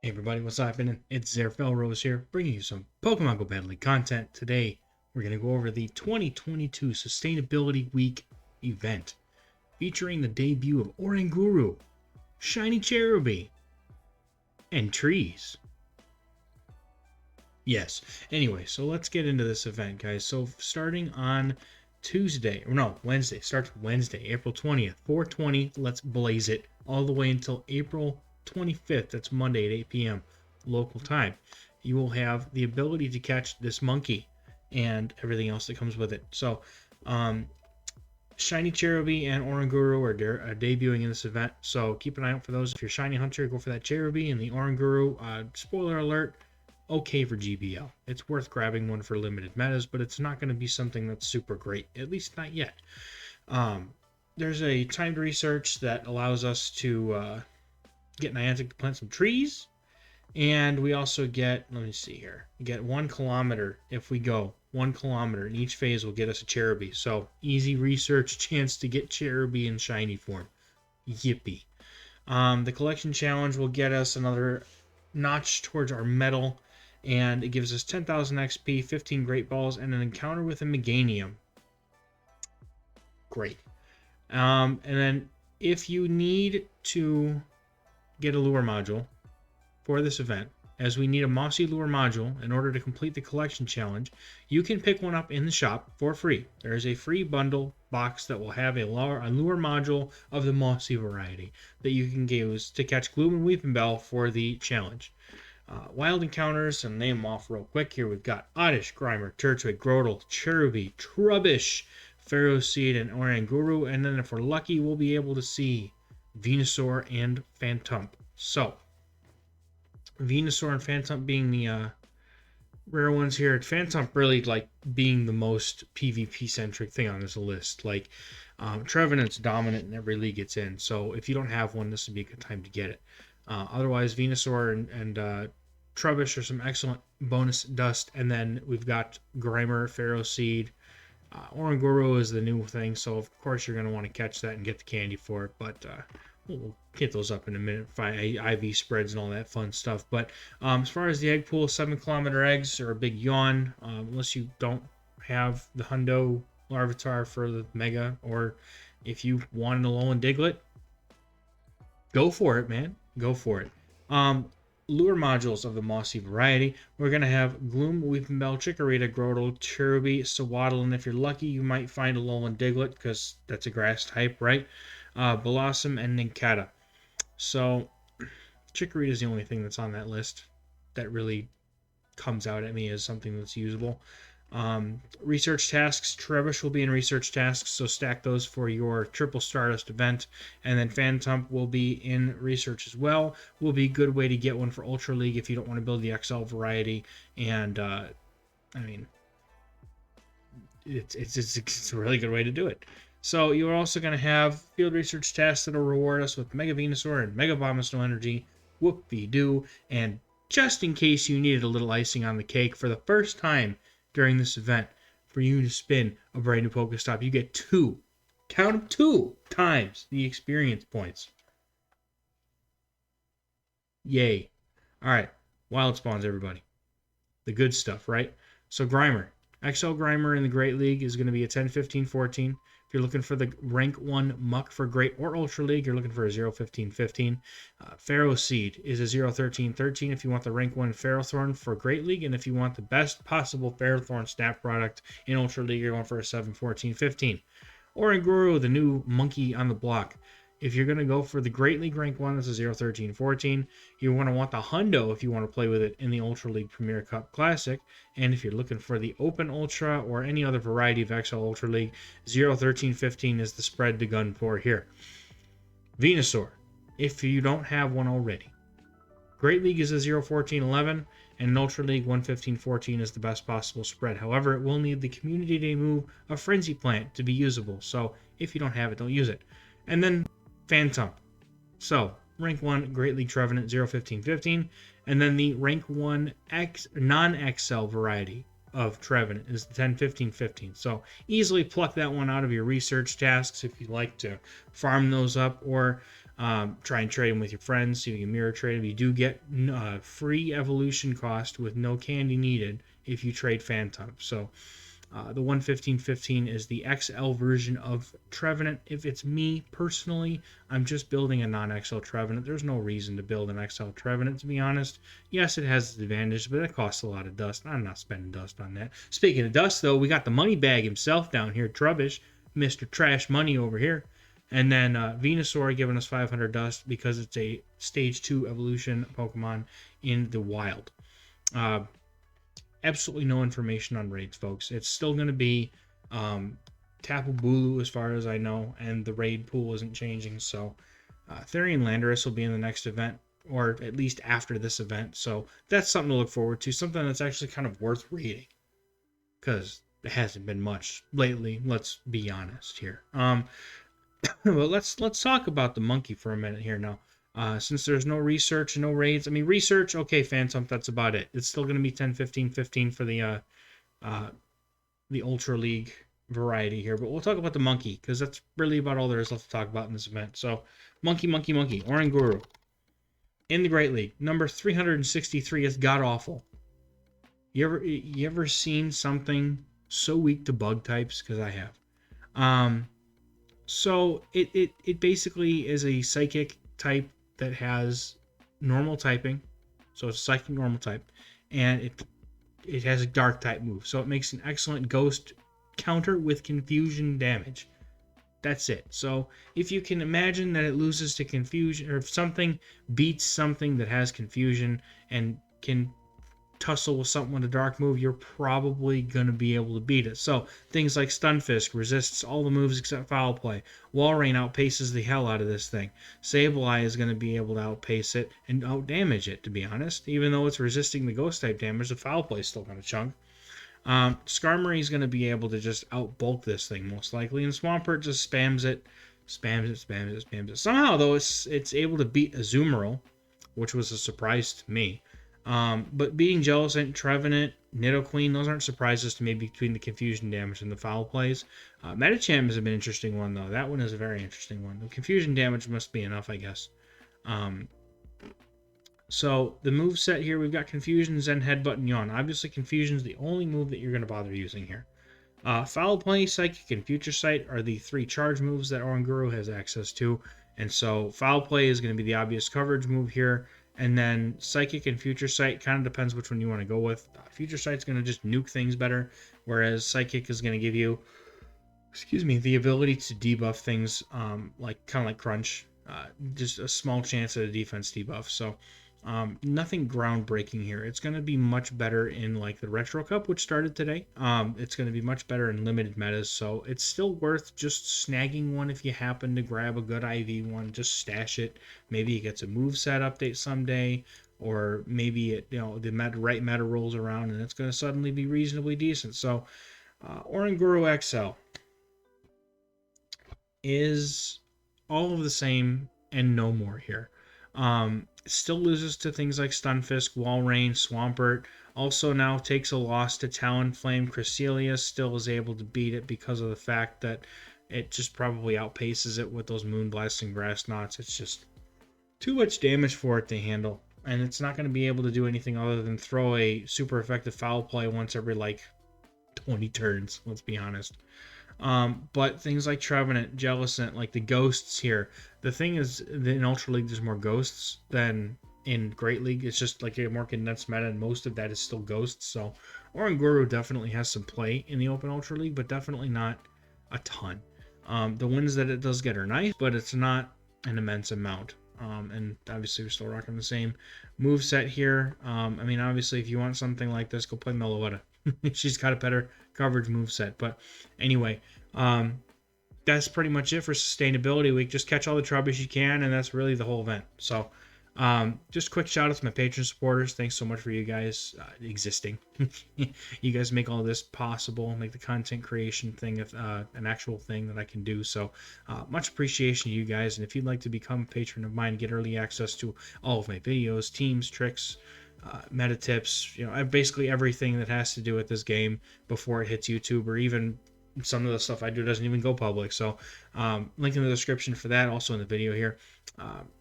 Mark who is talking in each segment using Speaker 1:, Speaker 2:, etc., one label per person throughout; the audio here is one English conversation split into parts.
Speaker 1: Hey everybody, what's happening? It's Rose here, bringing you some Pokemon Go Battle League content. Today, we're going to go over the 2022 Sustainability Week event, featuring the debut of Oranguru, Shiny Cherubi, and trees. Yes, anyway, so let's get into this event, guys. So starting on Wednesday, starts Wednesday, April 20th, 4:20, let's blaze it, all the way until April 25th, that's Monday at 8 p.m. local time. You will have the ability to catch this monkey and everything else that comes with it. So, Shiny Cherubi and Oranguru are debuting in this event, so keep an eye out for those. If you're Shiny Hunter, go for that Cherubi, and the Oranguru, spoiler alert, okay for GBL. It's worth grabbing one for limited metas, but it's not going to be something that's super great, at least not yet. There's a timed research that allows us to get Niantic to plant some trees, and we also get, let me see here, we get 1 kilometer if we go 1 kilometer, and each phase will get us a Cherubi. So easy research chance to get Cherubi in shiny form. Yippee. The collection challenge will get us another notch towards our medal, and it gives us 10,000 XP, 15 Great Balls, and an encounter with a Meganium. Great. And then if you need to get a lure module for this event, as we need a Mossy Lure module in order to complete the collection challenge, you can pick one up in the shop for free. There is a free bundle box that will have a lure module of the Mossy variety that you can use to catch Gloom and Weepinbell for the challenge. Wild encounters, and name them off real quick here. We've got Oddish, Grimer, Turtwig, Grotle, Cherubi, Trubbish, Ferroseed, and Oranguru. And then if we're lucky, we'll be able to see Venusaur and Phantump. So, Venusaur and Phantump being the rare ones here. Phantump really being the most PvP centric thing on this list. Trevenant's dominant in every league it's in, so if you don't have one, this would be a good time to get it. Otherwise, Venusaur and Trubbish are some excellent bonus dust, and then we've got Grimer, Ferroseed. Oranguru is the new thing, so of course you're going to want to catch that and get the candy for it, but we'll get those up in a minute, IV spreads and all that fun stuff. But as far as the egg pool, 7-kilometer eggs are a big yawn, unless you don't have the Hundo Larvitar for the Mega, or if you want an Alolan Diglett, go for it, man. Go for it. Lure modules of the Mossy variety. We're going to have Gloom, Weepinbell, Chikorita, Grotle, Cherubi, Sawaddle, and if you're lucky, you might find a Alolan Diglett, because that's a grass type, right? Blossom, and Nincada. So, Chikorita is the only thing that's on that list that really comes out at me as something that's usable. Research tasks, Trubbish will be in research tasks, so stack those for your triple Stardust event. And then Phantump will be in research as well. Will be a good way to get one for Ultra League if you don't want to build the XL variety. And it's a really good way to do it. So you're also going to have field research tasks that will reward us with Mega Venusaur and Mega Bombus No Energy. Whoop-dee-doo. And just in case you needed a little icing on the cake, for the first time during this event, for you to spin a brand new Pokestop, you get 2 times the experience points. Yay. Alright, wild spawns, everybody. The good stuff, right? So Grimer. XL Grimer in the Great League is going to be a 10-15-14. If you're looking for the rank 1 muck for Great or Ultra League, you're looking for a 0-15-15. Ferroseed is a 0-13-13 if you want the rank 1 Ferrothorn for Great League, and if you want the best possible Ferrothorn stat product in Ultra League, you're going for a 7-14-15. Oranguru, the new monkey on the block. If you're going to go for the Great League rank 1, that's a 0-13-14. You want the Hundo if you want to play with it in the Ultra League Premier Cup Classic. And if you're looking for the Open Ultra or any other variety of XL Ultra League, 0-13-15 is the spread to gun for here. Venusaur, if you don't have one already. Great League is a 0-14-11, and in Ultra League 1-15-14 is the best possible spread. However, it will need the Community Day move of Frenzy Plant to be usable. So if you don't have it, don't use it. And then Phantump. So, rank 1 Great League Trevenant 0-15-15, and then the rank 1 non-XL variety of Trevenant is the 10-15-15. So, easily pluck that one out of your research tasks if you like to farm those up, or Try and trade them with your friends, see if you can mirror trade them. You do get free evolution cost with no candy needed if you trade Phantom. So the 11515 is the XL version of Trevenant. If it's me personally, I'm just building a non-XL Trevenant. There's no reason to build an XL Trevenant, to be honest. Yes, it has its advantage, but it costs a lot of dust. I'm not spending dust on that. Speaking of dust, though, we got the money bag himself down here, Trubbish, Mr. Trash Money over here. And then Venusaur giving us 500 dust because it's a Stage 2 evolution Pokemon in the wild. Absolutely no information on raids, folks. It's still going to be Tapu Bulu as far as I know, and the raid pool isn't changing. So Therian Landorus will be in the next event, or at least after this event. So that's something to look forward to, something that's actually kind of worth reading, because it hasn't been much lately. Let's be honest here. But let's talk about the monkey for a minute here now. Since there's no research and no raids, I mean, research, okay, Phantom, that's about it. It's still going to be 10, 15, 15 for the Ultra League variety here. But we'll talk about the monkey, because that's really about all there is left to talk about in this event. So, monkey, Oranguru. In the Great League, number 363 is god-awful. You ever seen something so weak to bug types? Because I have. So it basically is a psychic type that has normal typing, so it's a psychic normal type, and it has a dark type move, so it makes an excellent ghost counter with confusion damage. That's it. So if you can imagine that it loses to confusion, or if something beats something that has confusion and can tussle with something with a dark move, you're probably going to be able to beat it. So things like Stunfisk resists all the moves except Foul Play. Walrein outpaces the hell out of this thing. Sableye is going to be able to outpace it and outdamage it, to be honest. Even though it's resisting the ghost type damage, the Foul Play is still going to chunk. Skarmory is going to be able to just outbulk this thing most likely, and Swampert just spams it. Somehow though, it's able to beat Azumarill, which was a surprise to me. But beating Jellicent, Trevenant, Nidoqueen, those aren't surprises to me between the confusion damage and the foul plays. Medicham has been an interesting one, though. That one is a very interesting one. The confusion damage must be enough, I guess. So the move set here, we've got Confusion, Zen, Headbutt, and Yawn. Obviously, Confusion is the only move that you're going to bother using here. Foul Play, Psychic, and Future Sight are the three charge moves that Oranguru has access to. And so Foul Play is going to be the obvious coverage move here. And then Psychic and Future Sight, kind of depends which one you want to go with. Future Sight's going to just nuke things better, whereas Psychic is going to give you, the ability to debuff things, kind of like Crunch, just a small chance at a defense debuff. So nothing groundbreaking here. It's going to be much better in like the Retro Cup, which started today. It's going to be much better in limited metas, so it's still worth just snagging one if you happen to grab a good IV one. Just stash it. Maybe it gets a moveset update someday, or maybe it, the right meta rolls around and it's going to suddenly be reasonably decent. So Oranguru XL is all of the same and no more here. Still loses to things like Stunfisk, Walrein, Swampert. Also now takes a loss to Talonflame. Cresselia still is able to beat it because of the fact that it just probably outpaces it with those Moonblast and Grass Knots. It's just too much damage for it to handle. And it's not going to be able to do anything other than throw a super effective Foul Play once every 20 turns, let's be honest. But things like Trevenant, Jellicent, like the ghosts here. The thing is, in Ultra League, there's more ghosts than in Great League. It's just like a more condensed meta, and most of that is still ghosts. So Oranguru definitely has some play in the Open Ultra League, but definitely not a ton. The wins that it does get are nice, but it's not an immense amount. And obviously we're still rocking the same move set here. Obviously, if you want something like this, go play Meloetta. She's got a better coverage move set. But anyway, that's pretty much it for Sustainability Week. Just catch all the Trubbish you can, and that's really the whole event. So just quick shout out to my patron supporters. Thanks so much for you guys existing. You guys make all this possible, make the content creation thing an actual thing that I can do. So much appreciation to you guys. And if you'd like to become a patron of mine, get early access to all of my videos, teams, tricks, meta tips, basically everything that has to do with this game before it hits YouTube, or even some of the stuff I do doesn't even go public. So link in the description for that, also in the video here.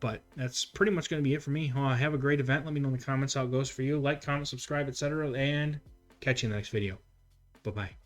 Speaker 1: But that's pretty much going to be it for me. Have a great event. Let me know in the comments how it goes for you. Like, comment, subscribe, etc. And catch you in the next video. Bye-bye.